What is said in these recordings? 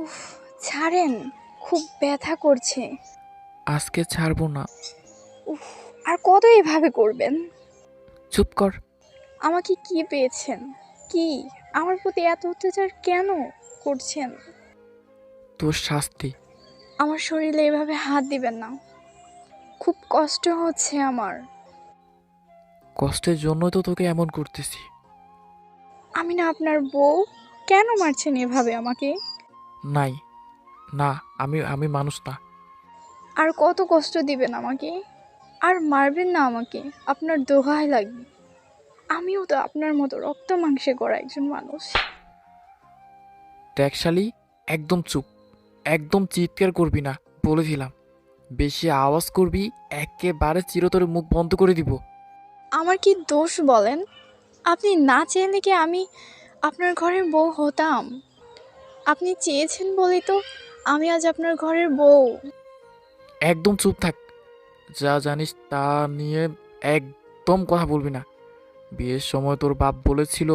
উফ, ছাড়েন, খুব ব্যথা করছে। আজকে ছাড়বো না। উফ, আর কত এভাবে করবেন? চুপ কর। আমাকে কি পেয়েছেন? কি? আমার প্রতি এত অত্যাচার কেন করছেন? তোর শাস্তি। আমার শরীরে এভাবে হাত দিবেন না, খুব কষ্ট হচ্ছে আমার। কষ্টের জন্যই তো তোকে এমন করতেছি। আমি না আপনার বউ, কেন মারছেন এভাবে আমাকে? নাই, না, আমি আমি মানুষ না। আর কত কষ্ট দিবেন আমাকে? আর মারবেন না আমাকে, আপনার দোহাই লাগবে। আমিও তো আপনার মতো রক্ত মাংসে গড়া একজন মানুষ। দেখ শালি, একদম চুপ, একদম চিৎকার করবি না, বলে দিলাম। বেশি আওয়াজ করবি, একেবারে চিরতরে মুখ বন্ধ করে দিব। আমার কি দোষ বলেন? আপনি না চাইলে কি আমি আপনার ঘরের বউ হতাম? আপনি চেয়েছেন বলেই তো আমি আজ আপনার ঘরের বউ। একদম চুপ থাক। যা জানিস তা নিয়ে একদম কথা বলবি না। বিয়ের সময় তোর বাপ বলেছিল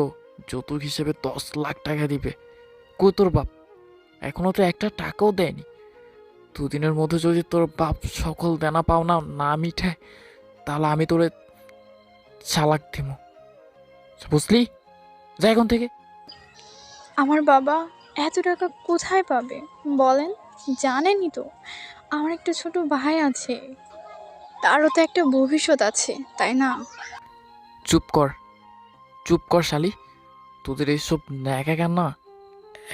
যৌতুক হিসেবে 10 লাখ টাকা দিবে। কই তোর বাপ? এখনো তো একটা টাকাও দেয়নি। দুদিনের মধ্যে যদি তোর বাপ সকল দেনা পাওনা না মিঠায়, তাহলে আমি তোরে চালাক দিমু, বুঝলি? যা এখন থেকে। আমার বাবা এত টাকা কোথায় পাবে বলেন? জানেনই তো আমার একটা ছোট ভাই আছে, তারও তো একটা ভবিষ্যৎ আছে, তাই না? চুপ কর, চুপ কর শালি। তোদের এইসব ন্যাকা কান্না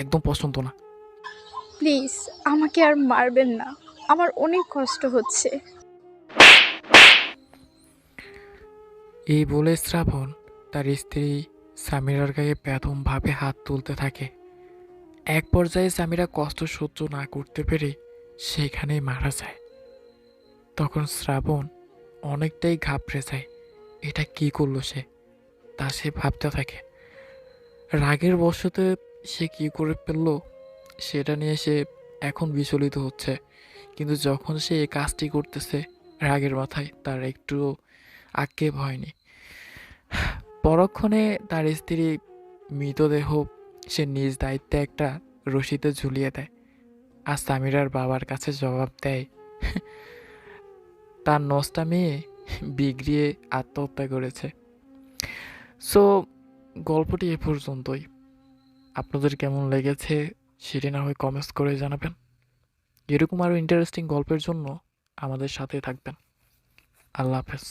একদম পছন্দ না। প্লিজ, আমাকে আর মারবেন না, আমার অনেক কষ্ট হচ্ছে। এই বলে শ্রাবণ তার স্ত্রী সামিরার গায়ে বেদমভাবে হাত তুলতে থাকে। এক পর্যায়ে সামিরা কষ্ট সহ্য না করতে পেরে সেখানেই মারা যায়। তখন শ্রাবণ অনেকটাই ঘাবড়ে যায়। এটা কি করলো সে, তা সে ভাবতে থাকে। রাগের বশতে সে কি করে ফেললো সেটা নিয়ে সে এখন বিচলিত হচ্ছে। কিন্তু যখন সে এই কাজটি করতেছে, রাগের মাথায় তার একটু আক্ষেপ হয়নি। পরক্ষণে তার স্ত্রী মৃতদেহ সে নিজ দায়িত্বে একটা রশিতে ঝুলিয়ে দেয়। আর সামিরার বাবার কাছে জবাব দেয় তার নষ্টা মেয়ে বিগড়িয়ে আত্মহত্যা করেছে। সো গল্পটি এ পর্যন্তই। আপনাদের কেমন লেগেছে সেটি না হয় কমেন্টস করে জানাবেন। এরকম আরও ইন্টারেস্টিং গল্পের জন্য আমাদের সাথে থাকবেন। আল্লাহ হাফেজ।